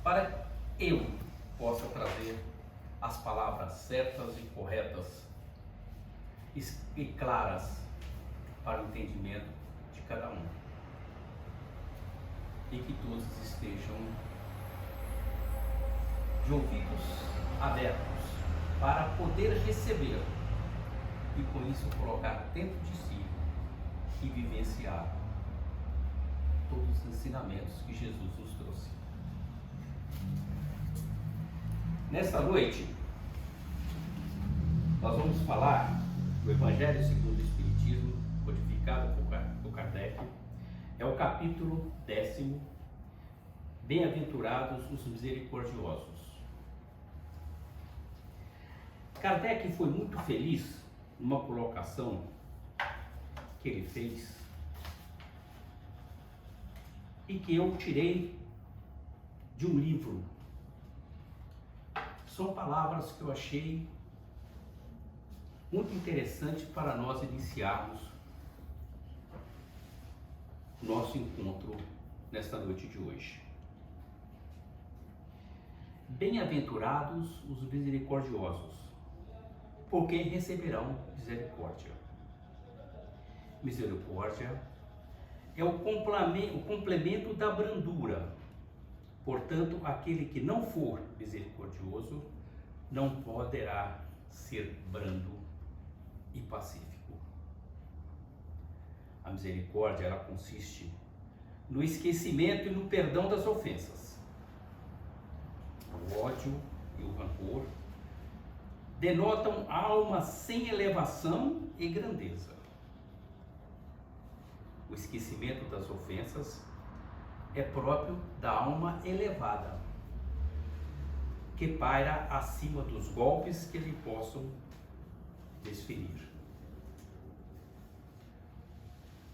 para eu possa trazer as palavras certas e corretas e claras para o entendimento de cada um, e que todos estejam de ouvidos abertos para poder receber e com isso colocar dentro de si e vivenciar todos os ensinamentos que Jesus nos trouxe. Nesta noite, nós vamos falar do Evangelho segundo o Espiritismo, codificado por Kardec. É o capítulo 10º, Bem-aventurados os misericordiosos. Kardec foi muito feliz numa colocação que ele fez e que eu tirei de um livro. São palavras que eu achei muito interessante para nós iniciarmos o nosso encontro nesta noite de hoje. Bem-aventurados os misericordiosos, porque receberão misericórdia. Misericórdia é o complemento da brandura. Portanto, aquele que não for misericordioso não poderá ser brando e pacífico. A misericórdia, ela consiste no esquecimento e no perdão das ofensas. O ódio e o rancor denotam alma sem elevação e grandeza. O esquecimento das ofensas é próprio da alma elevada, que paira acima dos golpes que lhe possam desferir.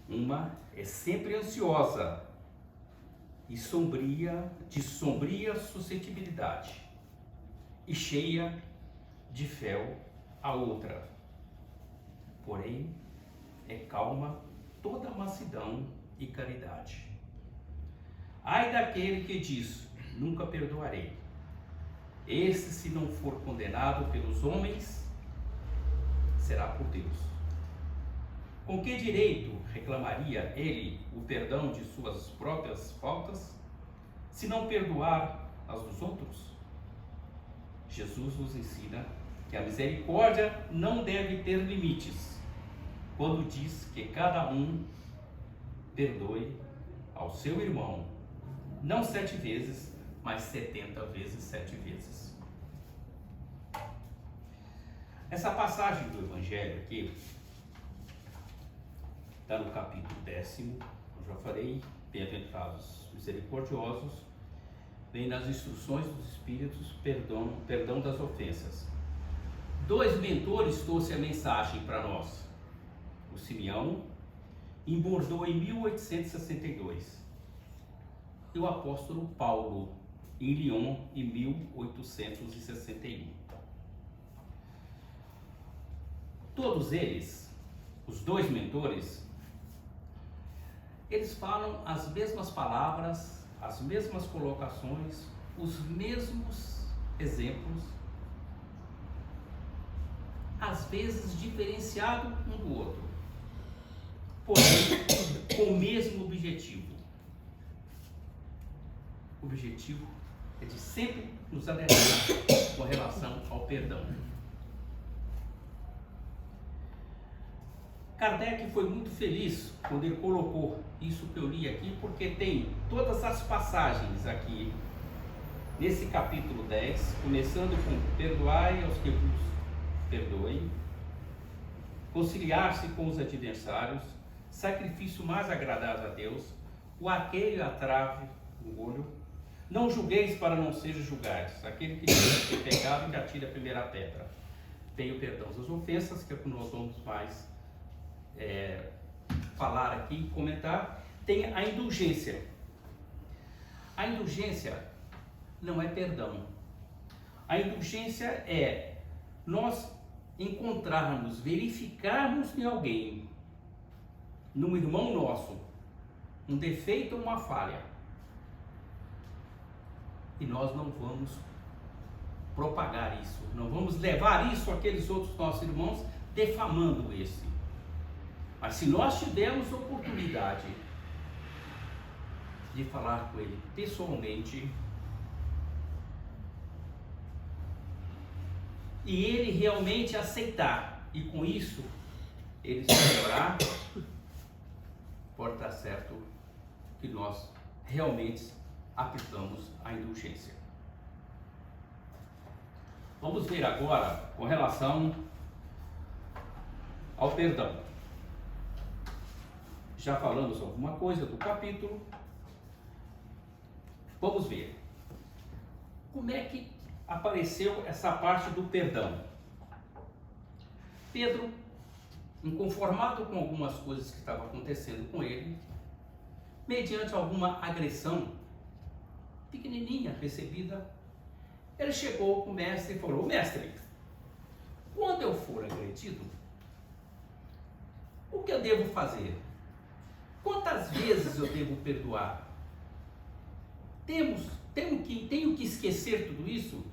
Uma é sempre ansiosa e de sombria suscetibilidade, e cheia de fel a outra. Porém, é calma toda mansidão e caridade. Ai daquele que diz, nunca perdoarei. Esse, se não for condenado pelos homens, será por Deus. Com que direito reclamaria ele o perdão de suas próprias faltas, se não perdoar as dos outros? Jesus nos ensina que a misericórdia não deve ter limites, quando diz que cada um perdoe ao seu irmão, não 7 vezes, mas 70 vezes 7 vezes. Essa passagem do Evangelho aqui está no capítulo 10º, eu já falei, bem-aventurados misericordiosos, vem nas instruções dos Espíritos, perdão das ofensas. 2 mentores trouxe a mensagem para nós. O Simeão, em Bordeaux, em 1862, e o apóstolo Paulo, em Lyon, em 1861. Todos eles, os 2 mentores, eles falam as mesmas palavras, as mesmas colocações, os mesmos exemplos, às vezes diferenciado um do outro, porém com o mesmo objetivo. O objetivo é de sempre nos alertar com relação ao perdão. Kardec foi muito feliz quando ele colocou isso que eu li aqui, porque tem todas as passagens aqui nesse capítulo 10, começando com perdoai aos que vos perdoem, conciliar-se com os adversários, sacrifício mais agradável a Deus, o arqueiro e a trave no olho, não julgueis para não seja julgados, aquele que tem pecado que atire a primeira pedra. Tem o perdão das ofensas, que é o que nós vamos mais falar aqui, comentar. Tem a indulgência. A indulgência não é perdão. A indulgência é nós encontrarmos, verificarmos em alguém, num irmão nosso, um defeito ou uma falha, E nós não vamos propagar isso, não vamos levar isso àqueles outros nossos irmãos, defamando esse. Mas se nós tivermos oportunidade de falar com ele pessoalmente, e ele realmente aceitar, e com isso ele se lembrar, pode estar certo que nós realmente aplicamos a indulgência. Vamos ver agora com relação ao perdão. Já falamos alguma coisa do capítulo. Vamos ver como é que apareceu essa parte do perdão. Pedro, inconformado com algumas coisas que estavam acontecendo com ele, mediante alguma agressão pequenininha recebida, ele chegou para o mestre e falou: mestre, quando eu for agredido, o que eu devo fazer? Quantas vezes eu devo perdoar? Tenho que esquecer tudo isso?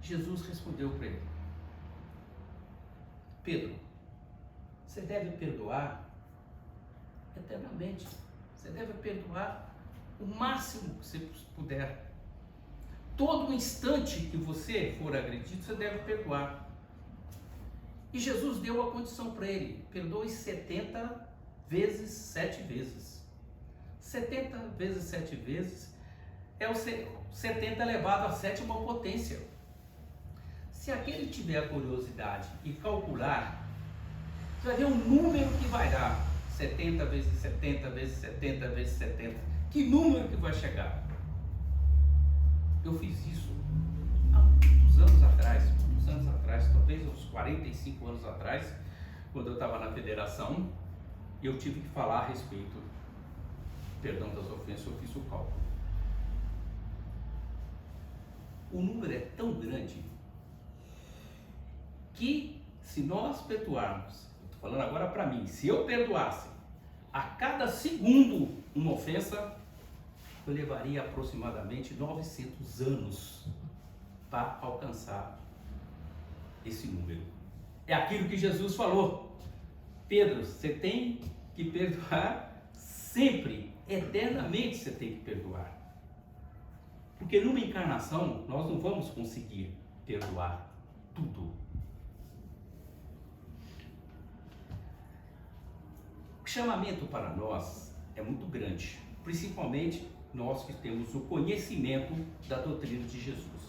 Jesus respondeu para ele: Pedro, você deve perdoar eternamente. Você deve perdoar o máximo que você puder. Todo instante que você for agredido, você deve perdoar. E Jesus deu a condição para ele: perdoe 70 vezes 7 vezes. 70 vezes 7 vezes é o 70 elevado à sétima potência. Se aquele tiver a curiosidade e calcular, você vai ver um número que vai dar. 70 vezes 70 vezes 70 vezes 70. Que número que vai chegar? Eu fiz isso há muitos anos atrás, talvez uns 45 anos atrás, quando eu estava na federação, eu tive que falar a respeito do perdão das ofensas, eu fiz o cálculo. O número é tão grande que, se nós perdoarmos, estou falando agora para mim, se eu perdoasse a cada segundo uma ofensa, eu levaria aproximadamente 900 anos para alcançar esse número. É aquilo que Jesus falou: Pedro, você tem que perdoar sempre, eternamente você tem que perdoar. Porque numa encarnação nós não vamos conseguir perdoar tudo. O chamamento para nós é muito grande, principalmente nós que temos o conhecimento da doutrina de Jesus.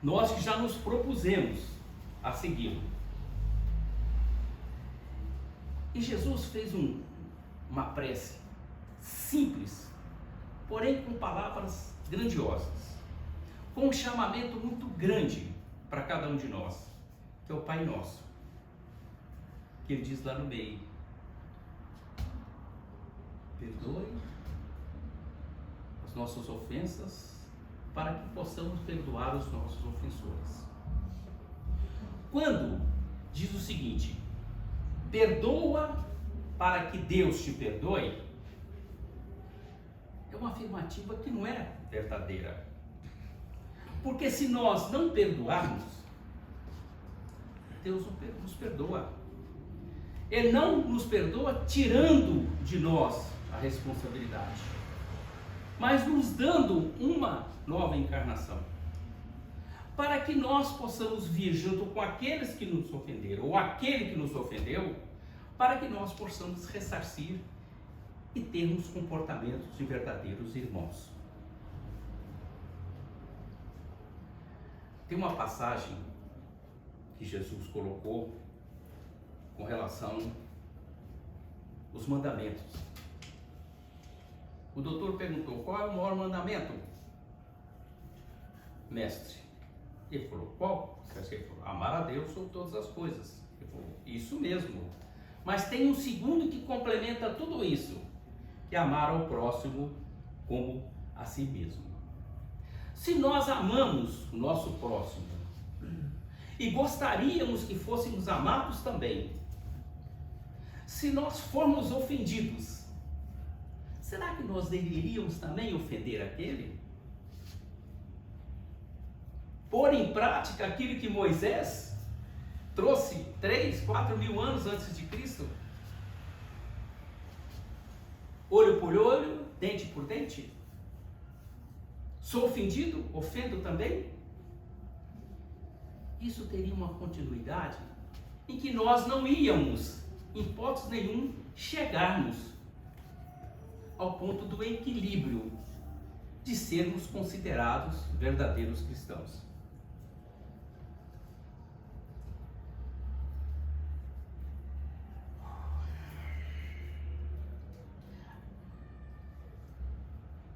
Nós que já nos propusemos a segui-lo. E Jesus fez uma prece simples, porém com palavras grandiosas, com um chamamento muito grande para cada um de nós, que é o Pai Nosso, que ele diz lá no meio: perdoe as nossas ofensas, para que possamos perdoar os nossos ofensores. Quando diz o seguinte: perdoa para que Deus te perdoe, é uma afirmativa que não é verdadeira. Porque se nós não perdoarmos, Deus não nos perdoa. Ele não nos perdoa tirando de nós a responsabilidade, mas nos dando uma nova encarnação, para que nós possamos vir junto com aqueles que nos ofenderam, ou aquele que nos ofendeu, para que nós possamos ressarcir e termos comportamentos de verdadeiros irmãos. Tem uma passagem que Jesus colocou com relação aos mandamentos. O doutor perguntou: qual é o maior mandamento, mestre? Ele falou: qual? Ele falou: amar a Deus sobre todas as coisas. Ele falou: isso mesmo. Mas tem um segundo que complementa tudo isso, que é amar ao próximo como a si mesmo. Se nós amamos o nosso próximo e gostaríamos que fôssemos amados também, se nós formos ofendidos, será que nós deveríamos também ofender aquele? Pôr em prática aquilo que Moisés trouxe 3, 4 mil anos antes de Cristo? Olho por olho, dente por dente? Sou ofendido? Ofendo também? Isso teria uma continuidade em que nós não íamos, em hipótese nenhuma, chegarmos ao ponto do equilíbrio de sermos considerados verdadeiros cristãos.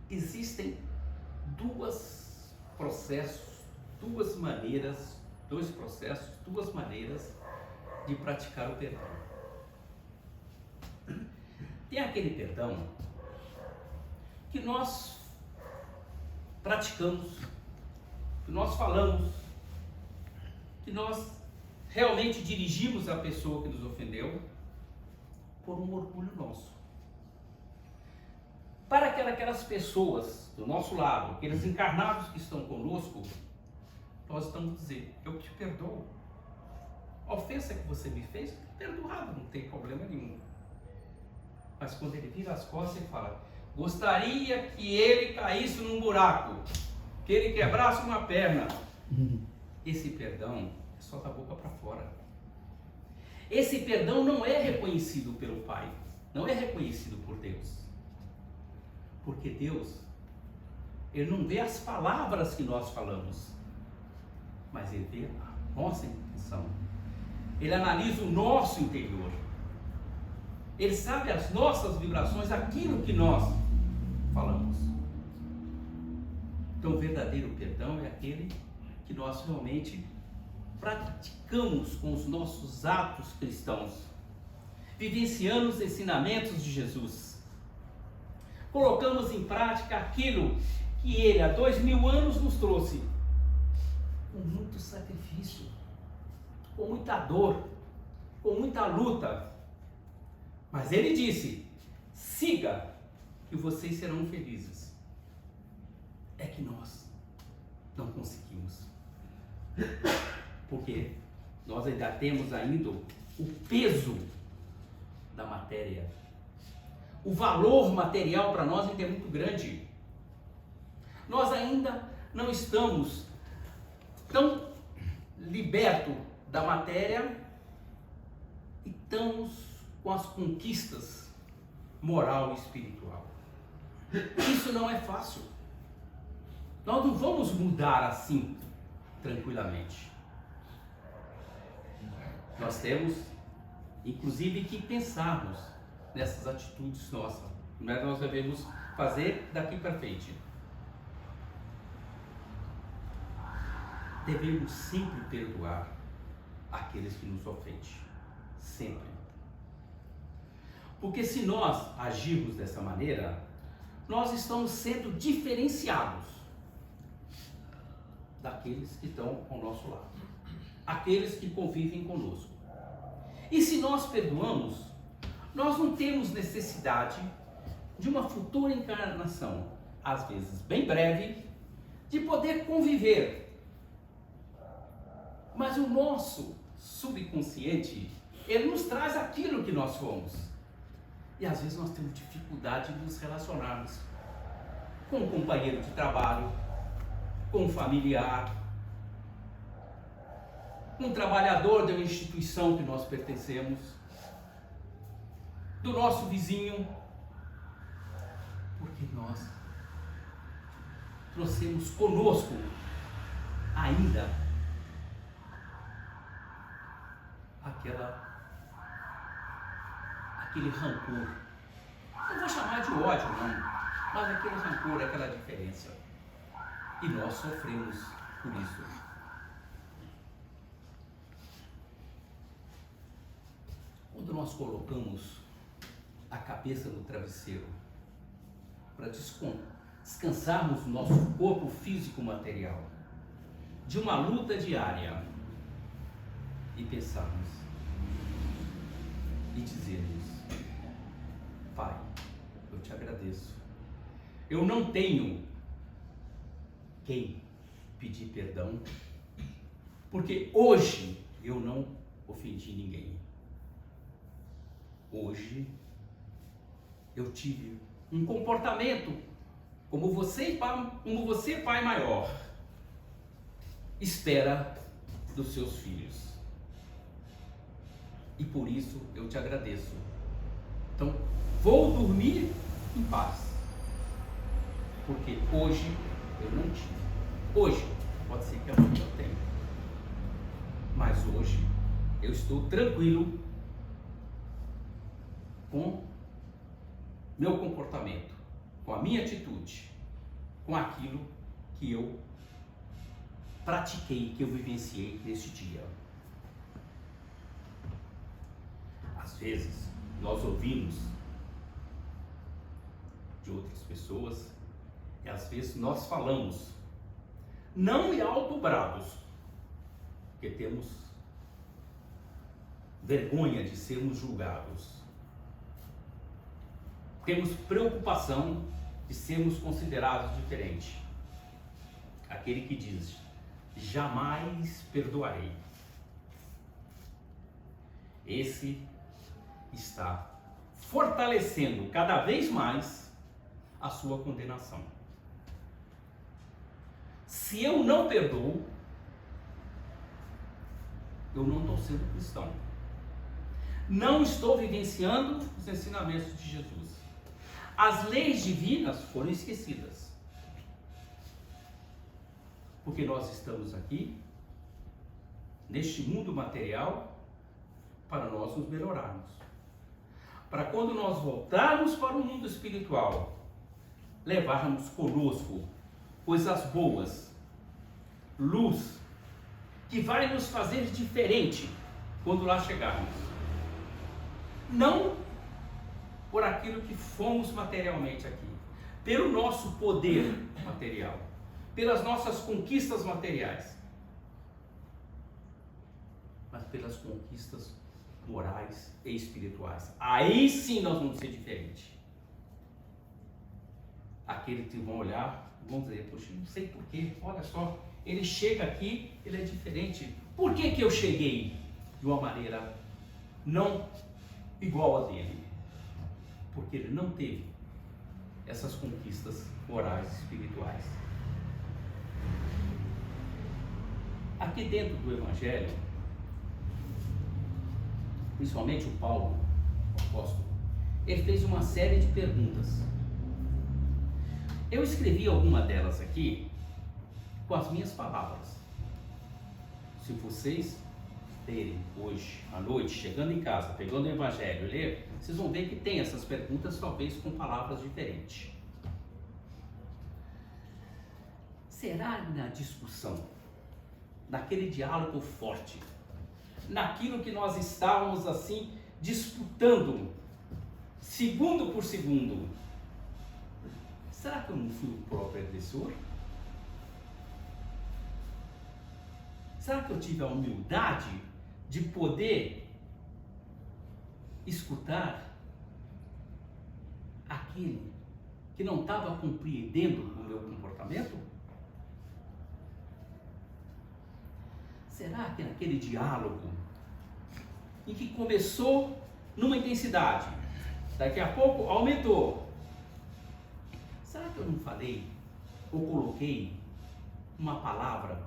Existem dois maneiras de praticar o perdão. Tem aquele perdão que nós praticamos, que nós falamos, que nós realmente dirigimos a pessoa que nos ofendeu por um orgulho nosso. Para aquelas pessoas do nosso lado, aqueles encarnados que estão conosco, nós estamos dizendo, eu te perdoo. A ofensa que você me fez, perdoado, não tem problema nenhum. Mas quando ele vira as costas e fala, gostaria que ele caísse num buraco, que ele quebrasse uma perna. Esse perdão é só da boca para fora. Esse perdão não é reconhecido pelo Pai, não é reconhecido por Deus. Porque Deus, Ele não vê as palavras que nós falamos, mas Ele vê a nossa intenção. Ele analisa o nosso interior. Ele sabe as nossas vibrações, aquilo que nós falamos. Então, o verdadeiro perdão é aquele que nós realmente praticamos com os nossos atos cristãos, vivenciando os ensinamentos de Jesus. Colocamos em prática aquilo que Ele há 2000 anos nos trouxe, com muito sacrifício, com muita dor, com muita luta. Mas Ele disse, siga que vocês serão felizes. É que nós não conseguimos. Porque nós ainda temos o peso da matéria. O valor material para nós ainda é muito grande. Nós ainda não estamos tão libertos da matéria e estamos com as conquistas moral e espiritual. Isso não é fácil. Nós não vamos mudar assim, tranquilamente. Nós temos, inclusive, que pensarmos nessas atitudes nossas, mas nós devemos fazer daqui para frente. Devemos sempre perdoar aqueles que nos ofendem, sempre. Porque se nós agirmos dessa maneira, nós estamos sendo diferenciados daqueles que estão ao nosso lado, aqueles que convivem conosco. E se nós perdoamos, nós não temos necessidade de uma futura encarnação, às vezes bem breve, de poder conviver. Mas o nosso subconsciente, ele nos traz aquilo que nós fomos. E às vezes nós temos dificuldade de nos relacionarmos com um companheiro de trabalho, com um familiar, um trabalhador de uma instituição que nós pertencemos, do nosso vizinho, porque nós trouxemos conosco ainda aquele rancor. Não vou chamar de ódio, não, mas aquele rancor, aquela diferença. E nós sofremos por isso. Quando nós colocamos a cabeça no travesseiro para descansarmos o nosso corpo físico material de uma luta diária e pensarmos e dizermos, Pai, eu te agradeço. Eu não tenho quem pedir perdão, porque hoje eu não ofendi ninguém. Hoje eu tive um comportamento como você, pai maior, espera dos seus filhos. E por isso eu te agradeço. Então, vou dormir em paz. Porque hoje eu não tive. Hoje, pode ser que amanhã eu tenha. Mas hoje eu estou tranquilo com meu comportamento, com a minha atitude, com aquilo que eu pratiquei, que eu vivenciei nesse dia. Às vezes, nós ouvimos de outras pessoas, e às vezes nós falamos, não em alto brados, porque temos vergonha de sermos julgados. Temos preocupação de sermos considerados diferentes. Aquele que diz, jamais perdoarei. Esse está fortalecendo cada vez mais a sua condenação. Se eu não perdoo, eu não estou sendo cristão. Não estou vivenciando os ensinamentos de Jesus. As leis divinas foram esquecidas. Porque nós estamos aqui, neste mundo material, para nós nos melhorarmos. Para quando nós voltarmos para o mundo espiritual, levarmos conosco coisas boas, luz, que vai nos fazer diferente quando lá chegarmos. Não por aquilo que fomos materialmente aqui, pelo nosso poder material, pelas nossas conquistas materiais, mas pelas conquistas morais e espirituais. Aí sim nós vamos ser diferentes. Aqueles que vão olhar, vão dizer, poxa, não sei porquê, olha só, ele chega aqui, ele é diferente. Por que eu cheguei de uma maneira não igual a dele? Porque ele não teve essas conquistas morais e espirituais. Aqui dentro do Evangelho, principalmente o Paulo, o apóstolo, ele fez uma série de perguntas. Eu escrevi alguma delas aqui com as minhas palavras. Se vocês lerem hoje à noite, chegando em casa, pegando o Evangelho, ler, vocês vão ver que tem essas perguntas, talvez com palavras diferentes. Será na discussão, naquele diálogo forte, naquilo que nós estávamos assim disputando, segundo por segundo, será que eu não fui o próprio agressor? Será que eu tive a humildade de poder escutar aquele que não estava compreendendo o meu comportamento? Será que naquele diálogo, em que começou numa intensidade, daqui a pouco aumentou, será que eu não falei ou coloquei uma palavra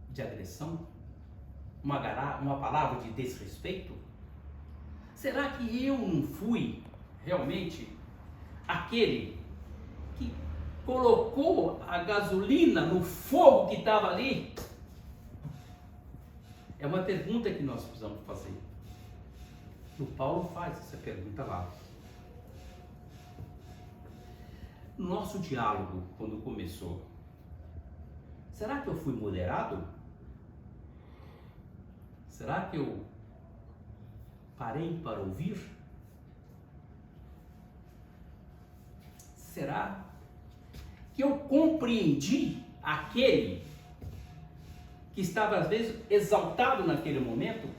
de agressão? Uma palavra de desrespeito? Será que eu não fui realmente aquele que colocou a gasolina no fogo que estava ali? É uma pergunta que nós precisamos fazer. O Paulo faz essa pergunta lá. Nosso diálogo, quando começou, será que eu fui moderado? Será que eu parei para ouvir? Será que eu compreendi aquele que estava às vezes exaltado naquele momento?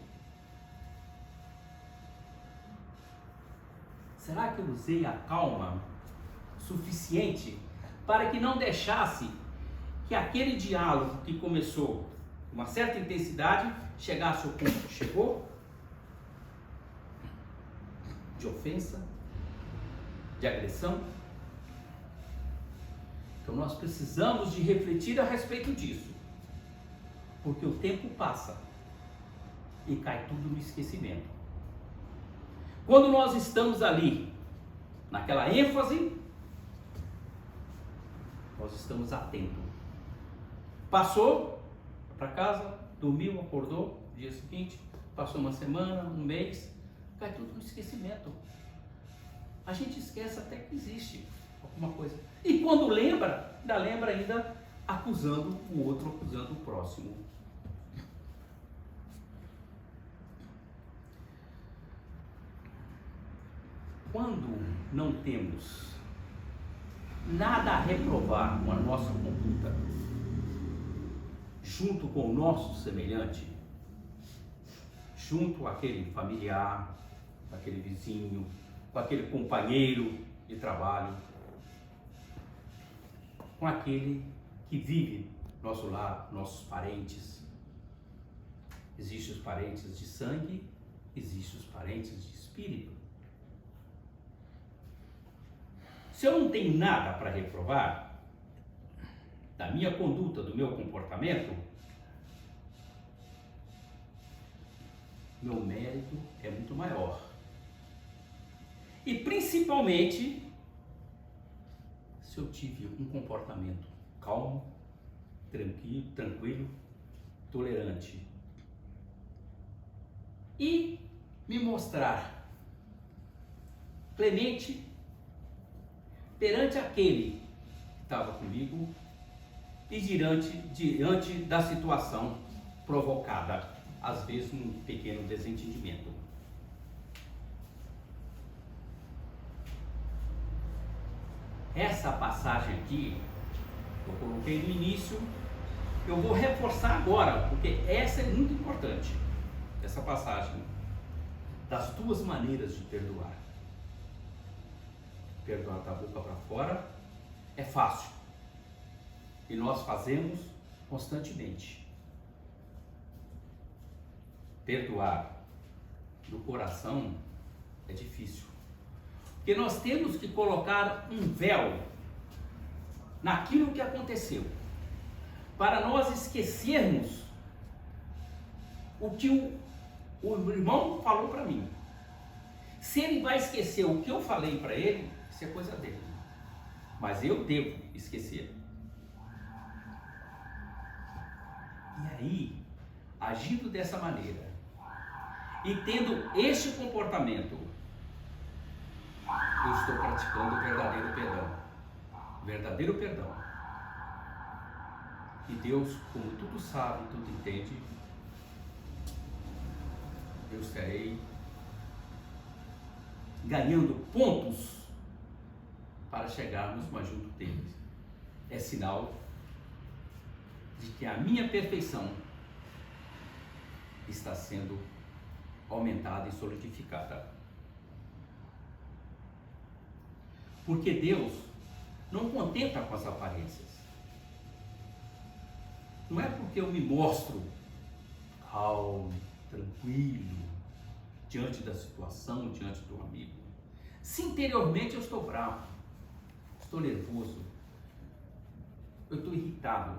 Será que eu usei a calma suficiente para que não deixasse que aquele diálogo que começou com uma certa intensidade chegasse ao ponto que chegou? De ofensa? De agressão? Então nós precisamos de refletir a respeito disso, porque o tempo passa e cai tudo no esquecimento. Quando nós estamos ali, naquela ênfase, nós estamos atentos. Passou, para casa, dormiu, acordou, dia seguinte, passou uma semana, um mês, cai tudo no esquecimento. A gente esquece até que existe alguma coisa. E quando lembra, ainda acusando o outro, acusando o próximo. Quando não temos nada a reprovar com a nossa conduta, junto com o nosso semelhante, junto àquele familiar, àquele vizinho, com aquele companheiro de trabalho, com aquele que vive no nosso lar, nossos parentes. Existem os parentes de sangue, existem os parentes de espírito. Se eu não tenho nada para reprovar da minha conduta, do meu comportamento, meu mérito é muito maior. E principalmente se eu tive um comportamento calmo, tranquilo, tolerante. E me mostrar clemente perante aquele que estava comigo e diante da situação provocada, às vezes um pequeno desentendimento. Essa passagem aqui, eu coloquei no início, eu vou reforçar agora, porque essa é muito importante, essa passagem das duas maneiras de perdoar. Perdoar da boca para fora é fácil, e nós fazemos constantemente. Perdoar do coração é difícil, porque nós temos que colocar um véu naquilo que aconteceu, para nós esquecermos o que o irmão falou para mim. Se ele vai esquecer o que eu falei para ele, isso é coisa dele, mas eu devo esquecer. E aí, agindo dessa maneira e tendo este comportamento, eu estou praticando o verdadeiro perdão. Verdadeiro perdão. E Deus, como tudo sabe, tudo entende, eu estarei ganhando pontos para chegarmos mais junto deles. É sinal de que a minha perfeição está sendo aumentada e solidificada. Porque Deus não contenta com as aparências. Não é porque eu me mostro calmo, tranquilo, diante da situação, diante do amigo. Se interiormente eu estou bravo, estou nervoso, eu estou irritado,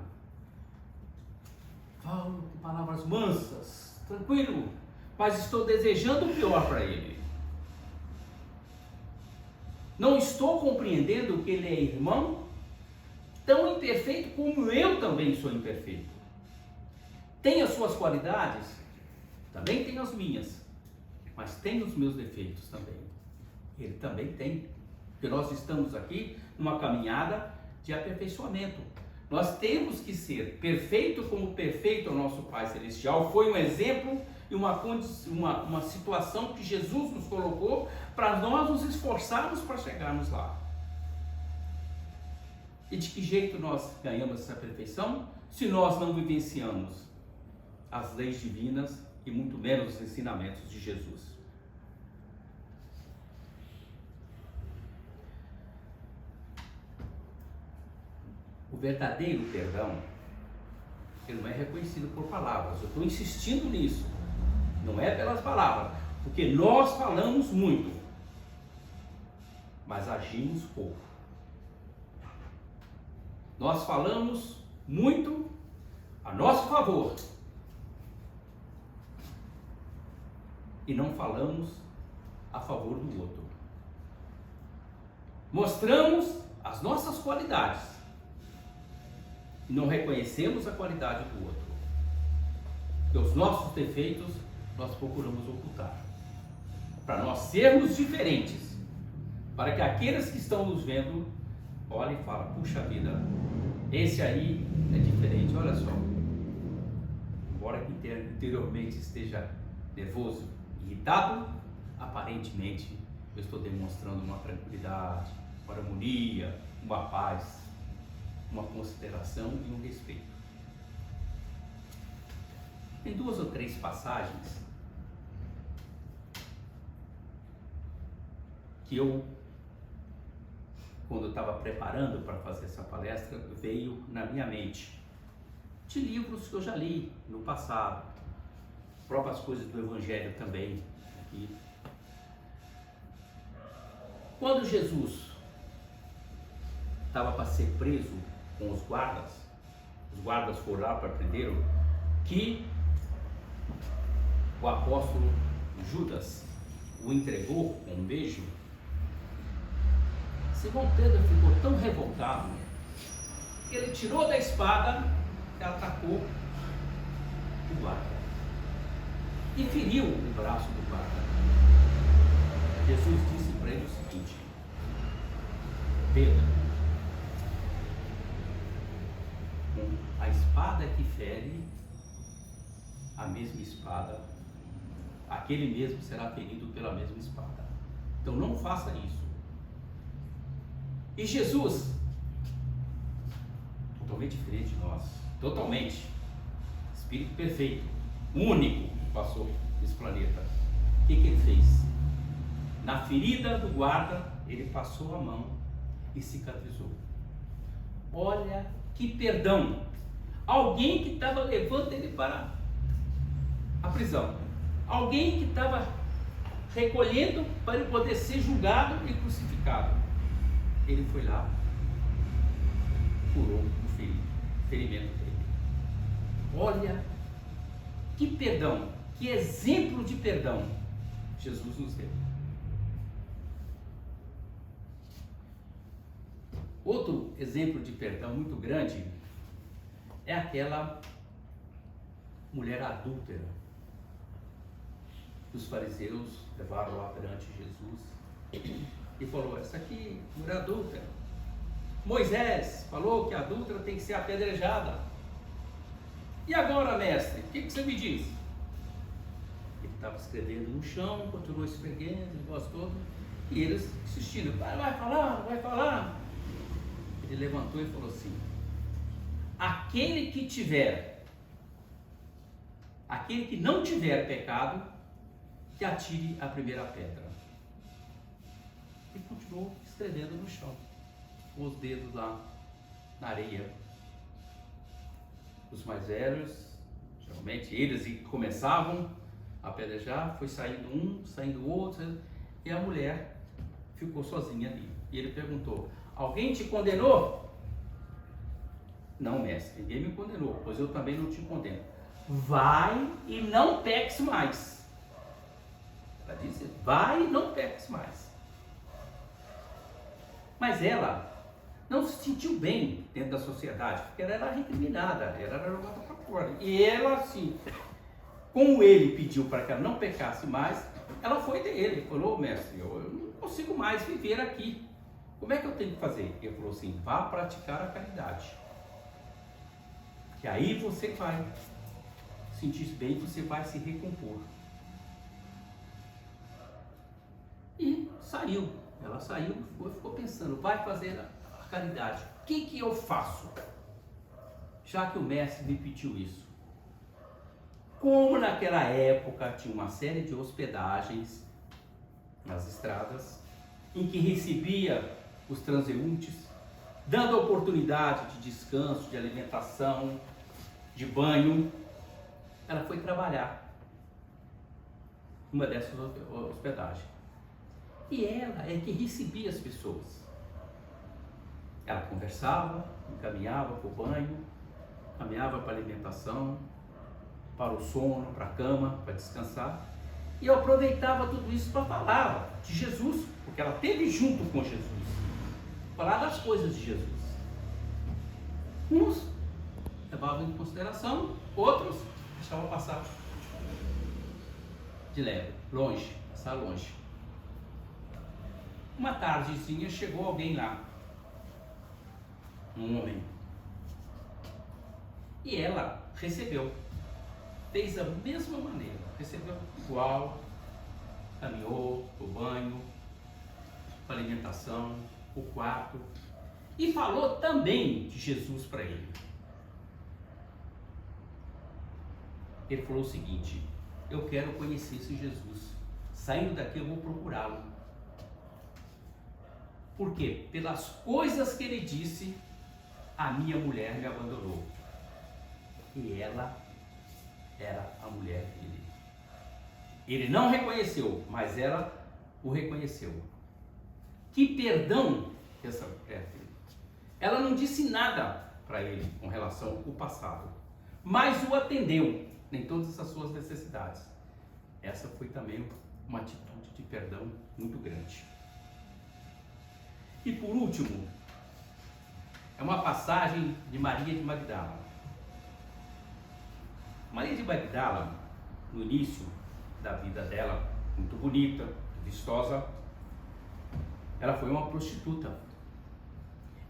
falo com palavras mansas, tranquilo, mas estou desejando o pior para ele. Não estou compreendendo que ele é irmão, tão imperfeito como eu também sou imperfeito. Tem as suas qualidades, também tem as minhas, mas tem os meus defeitos também. Ele também tem, porque nós estamos aqui numa caminhada de aperfeiçoamento. Nós temos que ser perfeito como perfeito é o nosso Pai Celestial. Foi um exemplo e uma situação que Jesus nos colocou para nós nos esforçarmos para chegarmos lá. E de que jeito nós ganhamos essa perfeição? Se nós não vivenciamos as leis divinas e muito menos os ensinamentos de Jesus. verdadeiro perdão, ele não é reconhecido por palavras. Eu estou insistindo nisso. Não é pelas palavras. Porque nós falamos muito, mas agimos pouco. Nós falamos muito a nosso favor e não falamos a favor do outro. Mostramos as nossas qualidades e não reconhecemos a qualidade do outro. E os nossos defeitos nós procuramos ocultar, para nós sermos diferentes, para que aqueles que estão nos vendo olhem e falem: puxa vida, esse aí é diferente, olha só. Embora que interiormente esteja nervoso, irritado, aparentemente eu estou demonstrando uma tranquilidade, uma harmonia, uma paz, uma consideração e um respeito. Tem 2 ou 3 passagens que eu, quando eu estava preparando para fazer essa palestra, veio na minha mente, de livros que eu já li no passado, próprias coisas do Evangelho também. Aqui. Quando Jesus estava para ser preso com os guardas foram lá para prendê-lo, que o apóstolo Judas o entregou com um beijo. Simão Pedro ficou tão revoltado que ele tirou da espada e atacou o guarda e feriu o braço do guarda. Jesus disse para ele o seguinte: Pedro, com a espada que fere, a mesma espada, aquele mesmo será ferido pela mesma espada. Então não faça isso. E Jesus, totalmente diferente de nós, totalmente, Espírito perfeito, único que passou nesse planeta. O que ele fez? Na ferida do guarda, ele passou a mão e cicatrizou. Olha que perdão! Alguém que estava levando ele para a prisão, alguém que estava recolhendo para ele poder ser julgado e crucificado. Ele foi lá, curou o ferimento dele. Olha que perdão, que exemplo de perdão Jesus nos deu. Outro exemplo de perdão muito grande é aquela mulher adúltera que os fariseus levaram lá perante Jesus e falou: essa aqui, mulher adúltera. Moisés falou que a adúltera tem que ser apedrejada. E agora, mestre, o que você me diz? Ele estava escrevendo no chão, continuou esfregando, o negócio todo, e eles insistindo: vai falar, não vai falar. Ele levantou e falou assim: aquele que não tiver pecado, que atire a primeira pedra. E continuou escrevendo no chão, com os dedos lá na areia. Os mais velhos, geralmente eles que começavam a apedrejar, foi saindo um, saindo outro, e a mulher ficou sozinha ali. E ele perguntou: alguém te condenou? Não, mestre, ninguém me condenou, pois eu também não te condeno. Vai e não peques mais. Ela disse: vai e não peques mais. Mas ela não se sentiu bem dentro da sociedade, porque ela era recriminada, ela era jogada para fora. E ela, assim, como ele pediu para que ela não pecasse mais, ela foi dele, falou: mestre, eu não consigo mais viver aqui. Como é que eu tenho que fazer? Ele falou assim: vá praticar a caridade. Que aí você vai sentir bem, você vai se recompor. E saiu. Ela saiu e ficou pensando: vai fazer a caridade. O que eu faço? Já que o mestre me pediu isso. Como naquela época tinha uma série de hospedagens nas estradas, em que recebia os transeuntes, dando oportunidade de descanso, de alimentação, de banho, ela foi trabalhar numa dessas hospedagens. E ela é que recebia as pessoas. Ela conversava, encaminhava para o banho, caminhava para a alimentação, para o sono, para a cama, para descansar. E eu aproveitava tudo isso para falar de Jesus, porque ela esteve junto com Jesus, falar das coisas de Jesus. Uns levavam em consideração, outros deixavam passar de leve, longe, passar longe. Uma tardezinha chegou alguém lá, um homem, e ela recebeu, fez da mesma maneira, recebeu igual, caminhou o banho, a alimentação, o quarto, e falou também de Jesus para ele. Ele falou o seguinte: eu quero conhecer esse Jesus, saindo daqui eu vou procurá-lo. Por quê? Pelas coisas que ele disse, a minha mulher me abandonou. E ela era a mulher dele. Ele não reconheceu, mas ela o reconheceu. Que perdão que essa mulher teve. Ela não disse nada para ele com relação ao passado, mas o atendeu em todas as suas necessidades. Essa foi também uma atitude de perdão muito grande. E por último, é uma passagem de Maria de Magdala. Maria de Magdala, no início da vida dela, muito bonita, vistosa, ela foi uma prostituta.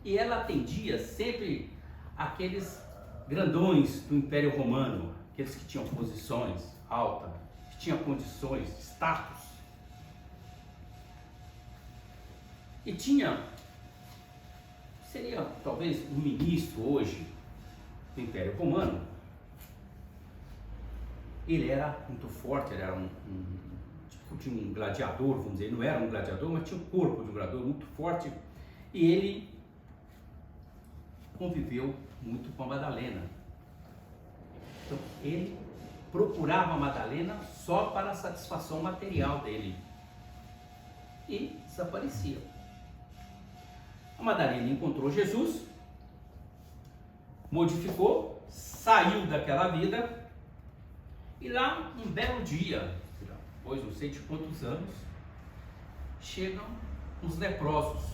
E ela atendia sempre aqueles grandões do Império Romano, aqueles que tinham posições altas, que tinham condições, status. E tinha, seria talvez um ministro hoje do Império Romano. Ele era muito forte, ele era tipo de um gladiador, vamos dizer. Ele não era um gladiador, mas tinha o corpo de um gladiador muito forte. E ele conviveu muito com a Madalena. Então ele procurava a Madalena só para a satisfação material dele. E desaparecia. A Madalena encontrou Jesus, modificou, saiu daquela vida, e lá um belo dia, depois não sei de quantos anos, chegam os leprosos.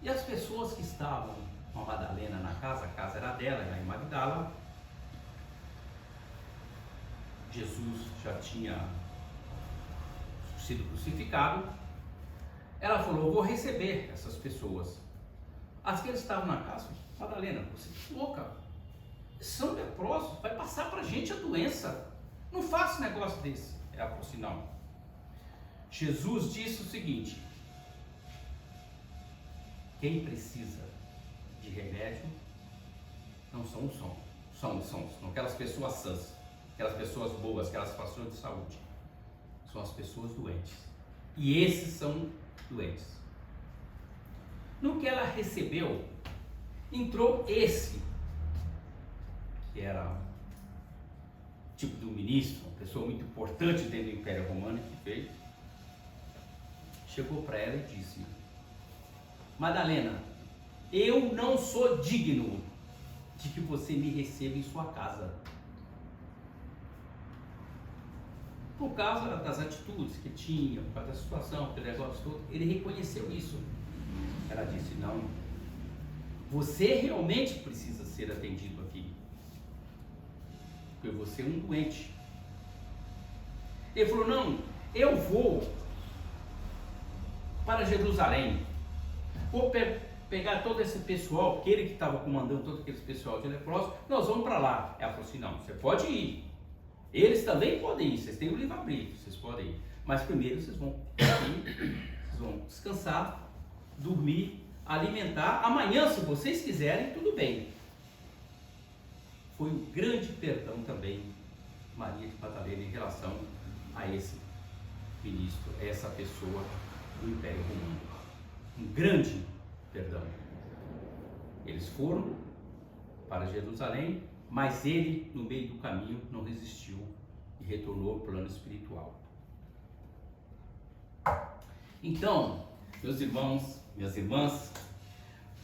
E as pessoas que estavam com a Madalena na casa, a casa era dela, era em Magdala. Jesus já tinha sido crucificado. Ela falou: eu vou receber essas pessoas. As que estavam na casa: Madalena, você é louca, são leprosos, vai passar pra gente a doença, não faça um negócio desse. Ela falou assim: não. Jesus disse o seguinte: quem precisa de remédio não são os são aquelas pessoas sãs, aquelas pessoas boas, aquelas pessoas de saúde, são as pessoas doentes, e esses são doentes. No que ela recebeu, entrou esse, que era tipo de um ministro, uma pessoa muito importante dentro do Império Romano, que veio, chegou para ela e disse: Madalena, eu não sou digno de que você me receba em sua casa. Por causa das atitudes que tinha, por causa da situação, aquele negócio todo, ele reconheceu isso. Ela disse: não, você realmente precisa ser atendido aqui, porque você é um doente. Ele falou: não, eu vou para Jerusalém, vou pegar todo esse pessoal, porque ele que estava comandando todo aquele pessoal de leprosos, nós vamos para lá. Ela falou assim: não, você pode ir, eles também podem ir, vocês têm o livre-arbítrio, vocês podem ir, mas primeiro vocês vão ir, vocês vão descansar, dormir, alimentar, amanhã se vocês quiserem, tudo bem. Foi um grande perdão também Maria de Magdala em relação a esse ministro, a essa pessoa do Império Romano. um grande perdão. Eles foram para Jerusalém, mas ele, no meio do caminho, não resistiu e retornou ao plano espiritual. Então, meus irmãos, minhas irmãs,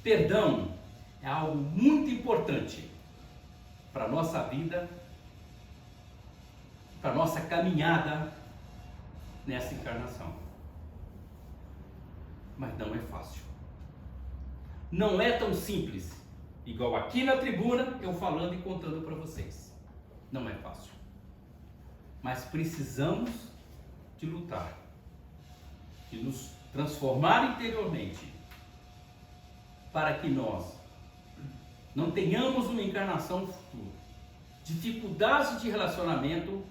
perdão é algo muito importante para a nossa vida, para a nossa caminhada nessa encarnação. Mas não é fácil. Não é tão simples, igual aqui na tribuna, eu falando e contando para vocês. Não é fácil. Mas precisamos de lutar, de nos transformar interiormente, para que nós não tenhamos uma encarnação no futuro, dificuldades de relacionamento,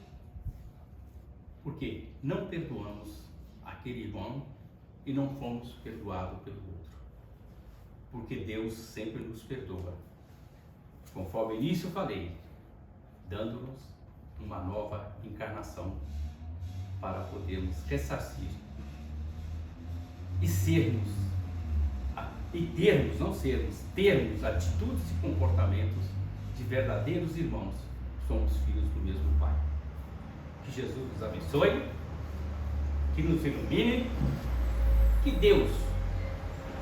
porque não perdoamos aquele irmão e não fomos perdoados pelo outro. Porque Deus sempre nos perdoa, conforme início eu falei, dando-nos uma nova encarnação para podermos ressarcir e sermos, e termos, não sermos, termos atitudes e comportamentos de verdadeiros irmãos. Somos filhos do mesmo Pai. Que Jesus nos abençoe, que nos ilumine, que Deus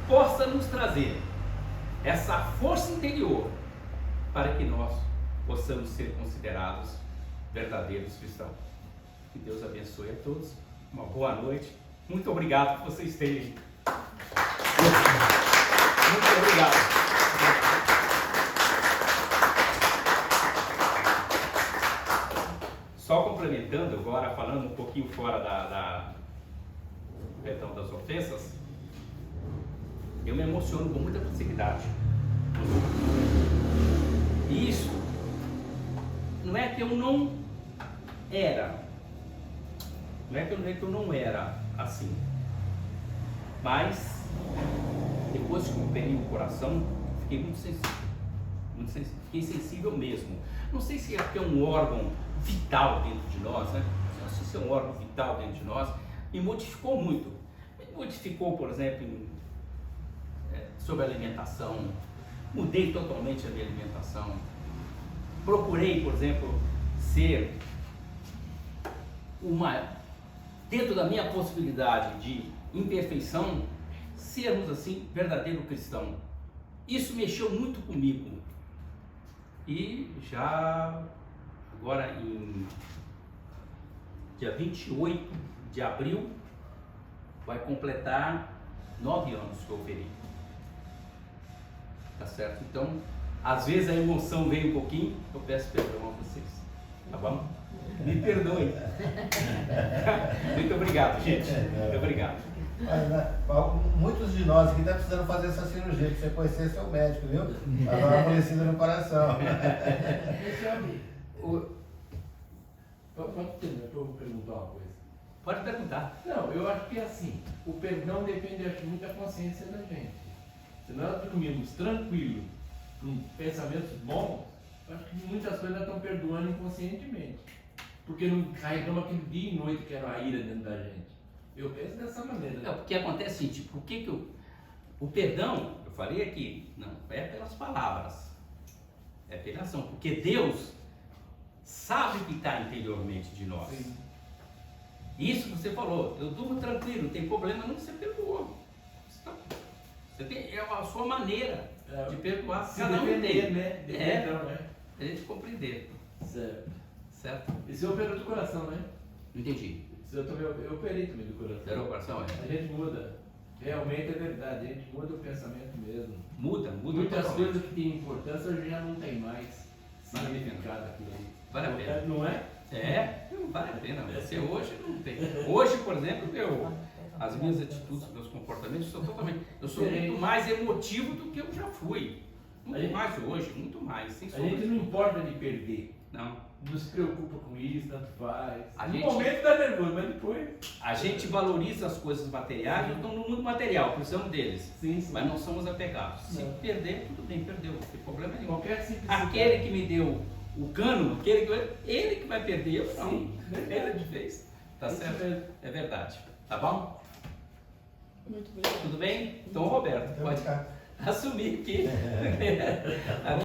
possa nos trazer essa força interior para que nós possamos ser considerados verdadeiros cristãos. Que Deus abençoe a todos, uma boa noite, muito obrigado por vocês terem. Muito obrigado. Só complementando agora, falando um pouquinho fora perdão das ofensas, eu me emociono com muita facilidade. E isso não é que eu não era, não é que eu não era assim, mas depois que eu peguei o coração, fiquei muito sensível, fiquei sensível mesmo. Não sei se é porque é um órgão vital dentro de nós, né? Não sei se é um órgão vital dentro de nós, me modificou muito. Me modificou, por exemplo, sobre a alimentação, mudei totalmente a minha alimentação. Procurei, por exemplo, ser dentro da minha possibilidade de imperfeição, sermos assim, verdadeiro cristão. Isso mexeu muito comigo. E já agora em dia 28 de abril vai completar 9 anos que eu operei. Tá certo? Então, às vezes a emoção vem um pouquinho, eu peço perdão a vocês. Tá bom? Me perdoem. Muito obrigado, gente. Muito obrigado. Mas, né, muitos de nós aqui estão precisando fazer essa cirurgia, que você conhecer seu médico, viu? Agora amolecida no coração. Pode terminar, eu vou perguntar uma coisa. Pode perguntar. Não, eu acho que é assim, o perdão depende, acho, muito da consciência da gente. Se nós dormirmos tranquilo, com pensamentos bons, eu acho que muitas coisas nós estamos perdoando inconscientemente. Porque não carregamos aquele dia e noite que era a ira dentro da gente. Eu penso dessa maneira. Não, porque acontece assim, tipo, o perdão, eu falei aqui, não é pelas palavras, é pela ação, porque Deus sabe o que está interiormente de nós. Sim. Isso que você falou, eu durmo tranquilo, não tem problema, não, você perdoou. Você tem, é a sua maneira de perdoar, Se cada um depender, tem. né? Então, né? A gente compreender. Certo. Certo? E você operou do coração, né? Entendi. Eu operei também do coração. Zerou o coração, A gente muda. Realmente é verdade, a gente muda o pensamento mesmo. Muda Muitas totalmente. coisas que têm importância hoje já não tem mais significado aquilo aí. Vale a pena. Não é? Não vale a pena. Você hoje não tem. Hoje, por exemplo, as minhas atitudes, meus comportamentos são totalmente. Eu sou muito mais emotivo do que eu já fui. Muito mais hoje, muito mais. Sem A gente não importa de perder. Não. Não se preocupa com isso, tanto faz. No gente- momento dá nervoso, mas depois. A gente valoriza as coisas materiais, nós estamos no mundo material, precisamos deles. Sim. Mas não somos apegados. Se Não. perder, tudo bem, perdeu, não tem problema nenhum. Qualquer simplicidade. Aquele que me deu o cano, ele que vai perder, eu não. Sim, verdade. Ele de vez. Tá Isso certo? mesmo. É verdade. Tá bom? Muito obrigada. Tudo bem? Então, Roberto, Então, pode ficar. assumir aqui.